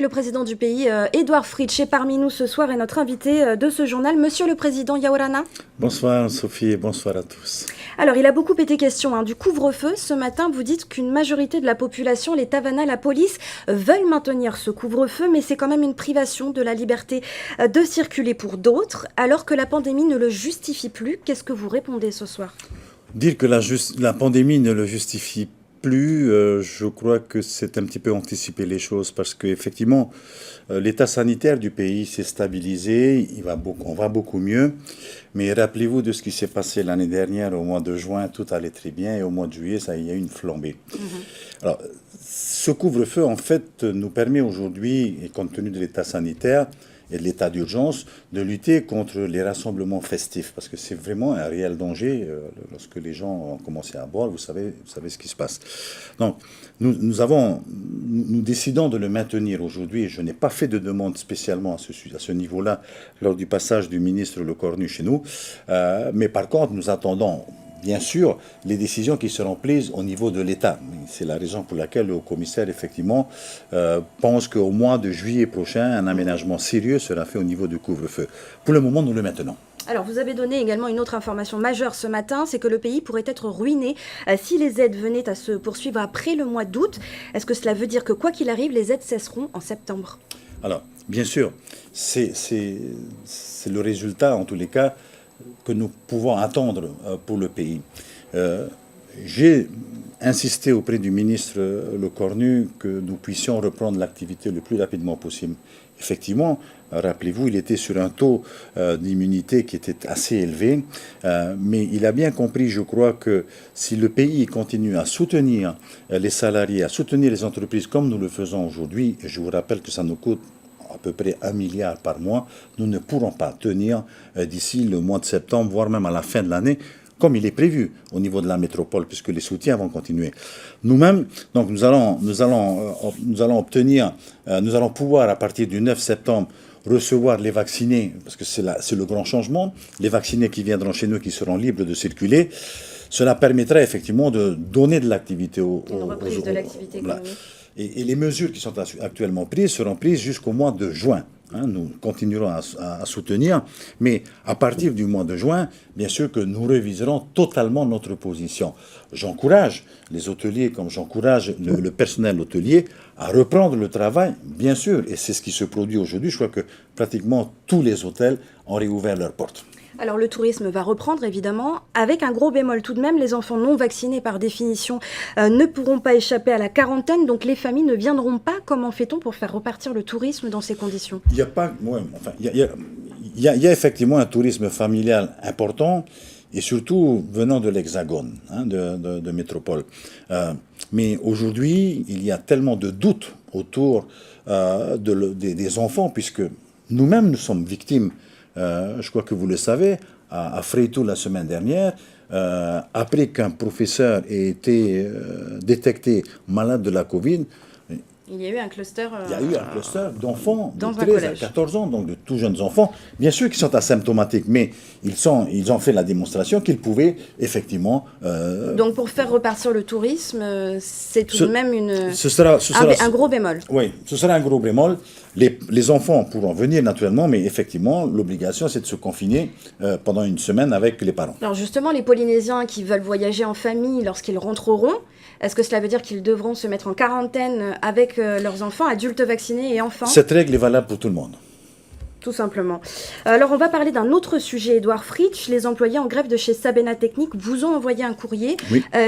Et le président du pays, Édouard Fritch, est parmi nous ce soir et notre invité de ce journal. Monsieur le président Yaorana. Bonsoir Sophie et bonsoir à tous. Alors, il a beaucoup été question du couvre-feu. Ce matin, vous dites qu'une majorité de la population, les Tavana, la police, veulent maintenir ce couvre-feu, mais c'est quand même une privation de la liberté de circuler pour d'autres, alors que la pandémie ne le justifie plus. Qu'est-ce que vous répondez ce soir? Dire que la pandémie ne le justifie plus, je crois que c'est un petit peu anticiper les choses parce qu'effectivement, l'état sanitaire du pays s'est stabilisé, on va beaucoup mieux. Mais rappelez-vous de ce qui s'est passé l'année dernière, au mois de juin, tout allait très bien et au mois de juillet, il y a eu une flambée. Alors, ce couvre-feu, en fait, nous permet aujourd'hui, et compte tenu de l'état sanitaire, et de l'état d'urgence, de lutter contre les rassemblements festifs. Parce que c'est vraiment un réel danger lorsque les gens ont commencé à boire, vous savez ce qui se passe. Donc, nous décidons de le maintenir aujourd'hui. Je n'ai pas fait de demande spécialement à ce niveau-là lors du passage du ministre Le Cornu chez nous. Mais par contre, nous attendons bien sûr les décisions qui seront prises au niveau de l'État. C'est la raison pour laquelle le haut-commissaire, effectivement, pense qu'au mois de juillet prochain, un aménagement sérieux sera fait au niveau du couvre-feu. Pour le moment, nous le maintenons. Alors, vous avez donné également une autre information majeure ce matin, c'est que le pays pourrait être ruiné si les aides venaient à se poursuivre après le mois d'août. Est-ce que cela veut dire que, quoi qu'il arrive, les aides cesseront en septembre? Alors, bien sûr, c'est le résultat, en tous les cas, que nous pouvons attendre pour le pays. J'ai insisté auprès du ministre Le Cornu que nous puissions reprendre l'activité le plus rapidement possible. Effectivement, rappelez-vous, il était sur un taux d'immunité qui était assez élevé, mais il a bien compris, je crois, que si le pays continue à soutenir les salariés, à soutenir les entreprises comme nous le faisons aujourd'hui, et je vous rappelle que ça nous coûte à peu près 1 milliard par mois, nous ne pourrons pas tenir d'ici le mois de septembre, voire même à la fin de l'année, comme il est prévu au niveau de la métropole, puisque les soutiens vont continuer. Nous-mêmes, donc nous allons pouvoir, à partir du 9 septembre, recevoir les vaccinés, parce que c'est le grand changement, les vaccinés qui viendront chez nous, qui seront libres de circuler. Cela permettra effectivement de donner de l'activité une reprise de l'activité économique. Et les mesures qui sont actuellement prises seront prises jusqu'au mois de juin. Nous continuerons à soutenir, mais à partir du mois de juin, bien sûr que nous réviserons totalement notre position. J'encourage les hôteliers, comme j'encourage le personnel hôtelier, à reprendre le travail, bien sûr, et c'est ce qui se produit aujourd'hui. Je crois que pratiquement tous les hôtels ont réouvert leurs portes. Alors le tourisme va reprendre évidemment, avec un gros bémol tout de même, les enfants non vaccinés par définition ne pourront pas échapper à la quarantaine, donc les familles ne viendront pas. Comment fait-on pour faire repartir le tourisme dans ces conditions? Il y a effectivement un tourisme familial important, et surtout venant de l'Hexagone, de métropole. Mais aujourd'hui, il y a tellement de doutes autour des enfants, puisque nous-mêmes, nous sommes victimes. Je crois que vous le savez, à Freitou la semaine dernière, après qu'un professeur ait été détecté malade de la Covid, il y a eu un cluster, d'enfants de 13 à 14 ans, donc de tout jeunes enfants, bien sûr qui sont asymptomatiques, mais ils ont fait la démonstration qu'ils pouvaient effectivement... Donc pour faire repartir le tourisme, c'est tout de même un gros bémol. Oui, ce sera un gros bémol. Les enfants pourront venir naturellement, mais effectivement, l'obligation, c'est de se confiner pendant une semaine avec les parents. Alors justement, les Polynésiens qui veulent voyager en famille lorsqu'ils rentreront, est-ce que cela veut dire qu'ils devront se mettre en quarantaine avec leurs enfants, adultes vaccinés et enfants? Cette règle est valable pour tout le monde. Tout simplement. Alors, on va parler d'un autre sujet, Édouard Fritch. Les employés en grève de chez Sabena Technique vous ont envoyé un courrier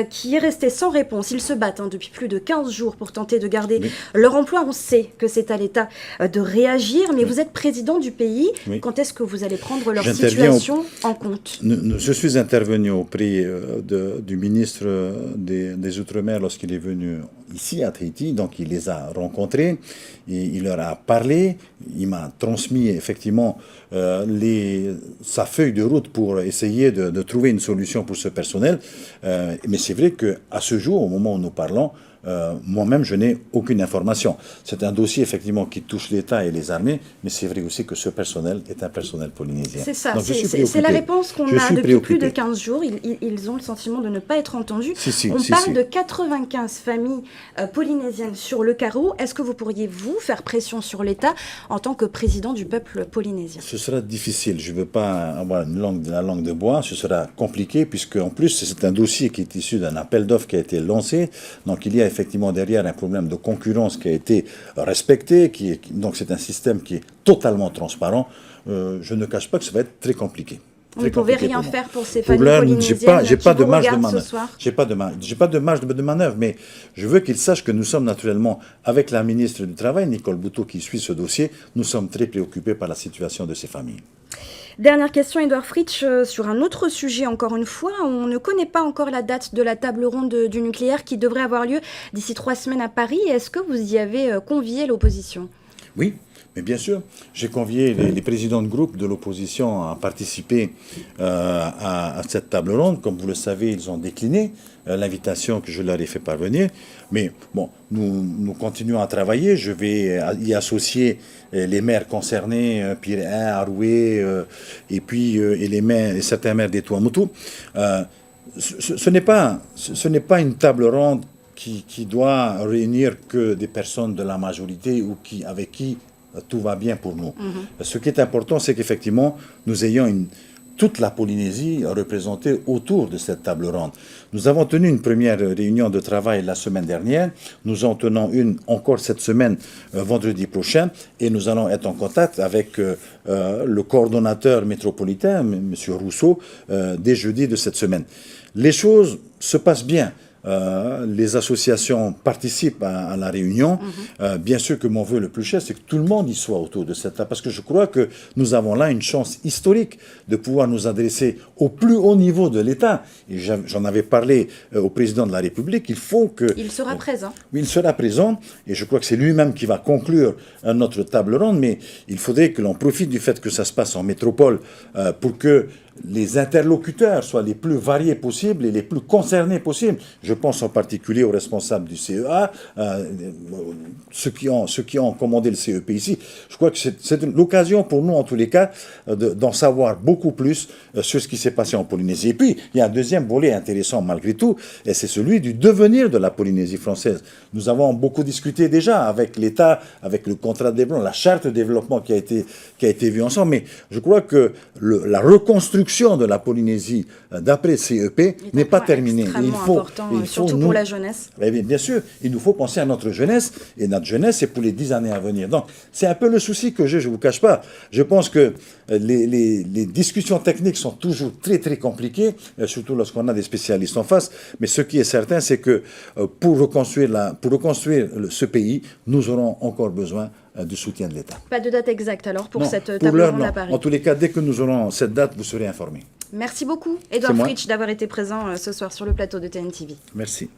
qui est resté sans réponse. Ils se battent depuis plus de 15 jours pour tenter de garder leur emploi. On sait que c'est à l'État de réagir, mais vous êtes président du pays. Quand est-ce que vous allez prendre leur situation en compte? Je suis intervenu auprès du ministre des Outre-mer lorsqu'il est venu ici à Tahiti, donc il les a rencontrés, et il leur a parlé, il m'a transmis effectivement sa feuille de route pour essayer de trouver une solution pour ce personnel, mais c'est vrai qu'à ce jour, au moment où nous parlons, moi-même, je n'ai aucune information. C'est un dossier, effectivement, qui touche l'État et les armées, mais c'est vrai aussi que ce personnel est un personnel polynésien. C'est ça, c'est la réponse qu'on a depuis plus de 15 jours. Ils ont le sentiment de ne pas être entendus. On parle de 95 familles polynésiennes sur le carreau. Est-ce que vous pourriez, vous, faire pression sur l'État en tant que président du peuple polynésien? Ce sera difficile. Je ne veux pas avoir la langue de bois. Ce sera compliqué, puisque en plus, c'est un dossier qui est issu d'un appel d'offres qui a été lancé. Donc, il y a effectivement derrière un problème de concurrence qui a été respecté. Donc, c'est un système qui est totalement transparent. Je ne cache pas que ça va être très compliqué. Vous ne pouvez rien faire pour ces familles polynésiennes j'ai pas de marge de manœuvre. J'ai pas de marge de manœuvre, mais je veux qu'ils sachent que nous sommes naturellement, avec la ministre du Travail, Nicole Boutot, qui suit ce dossier, nous sommes très préoccupés par la situation de ces familles. Dernière question, Édouard Fritch, sur un autre sujet encore une fois. On ne connaît pas encore la date de la table ronde du nucléaire qui devrait avoir lieu d'ici 3 semaines à Paris. Est-ce que vous y avez convié l'opposition? Oui. Mais bien sûr, j'ai convié les présidents de groupe de l'opposition à participer à cette table ronde. Comme vous le savez, ils ont décliné l'invitation que je leur ai fait parvenir. Mais bon, nous continuons à travailler. Je vais y associer les maires concernés, Piré, Aroué, et puis et certains maires des Tuamotu. Ce n'est pas une table ronde qui doit réunir que des personnes de la majorité ou avec qui tout va bien pour nous. Ce qui est important, c'est qu'effectivement, nous ayons toute la Polynésie représentée autour de cette table ronde. Nous avons tenu une première réunion de travail la semaine dernière. Nous en tenons une encore cette semaine, vendredi prochain, et nous allons être en contact avec le coordonnateur métropolitain, M. Rousseau, dès jeudi de cette semaine. Les choses se passent bien. Les associations participent à la réunion. Bien sûr que mon vœu le plus cher, c'est que tout le monde y soit autour de cette table, parce que je crois que nous avons là une chance historique de pouvoir nous adresser au plus haut niveau de l'État. Et j'en avais parlé au président de la République. Il faut que... Il sera présent. Oui, il sera présent, et je crois que c'est lui-même qui va conclure notre table ronde, mais il faudrait que l'on profite du fait que ça se passe en métropole pour que les interlocuteurs soient les plus variés possibles et les plus concernés possibles. Je pense en particulier aux responsables du CEA, ceux qui ont commandé le CEP ici. Je crois que c'est l'occasion pour nous, en tous les cas, d'en savoir beaucoup plus sur ce qui s'est passé en Polynésie. Et puis, il y a un deuxième volet intéressant malgré tout, et c'est celui du devenir de la Polynésie française. Nous avons beaucoup discuté déjà avec l'État, avec le contrat de développement, la charte de développement qui a été vue ensemble, mais je crois que la reconstruction de la Polynésie d'après CEP n'est pas terminée. Il faut, surtout pour la jeunesse. Bien sûr, il nous faut penser à notre jeunesse, et notre jeunesse, c'est pour les 10 années à venir. Donc, c'est un peu le souci que j'ai, je ne vous cache pas. Je pense que les discussions techniques sont toujours très, très compliquées, surtout lorsqu'on a des spécialistes en face. Mais ce qui est certain, c'est que pour reconstruire ce pays, nous aurons encore besoin du soutien de l'État. Pas de date exacte alors pour cette table ronde à Paris. En tous les cas, dès que nous aurons cette date, vous serez informés. Merci beaucoup, Édouard Fritch, d'avoir été présent ce soir sur le plateau de TNTV. Merci.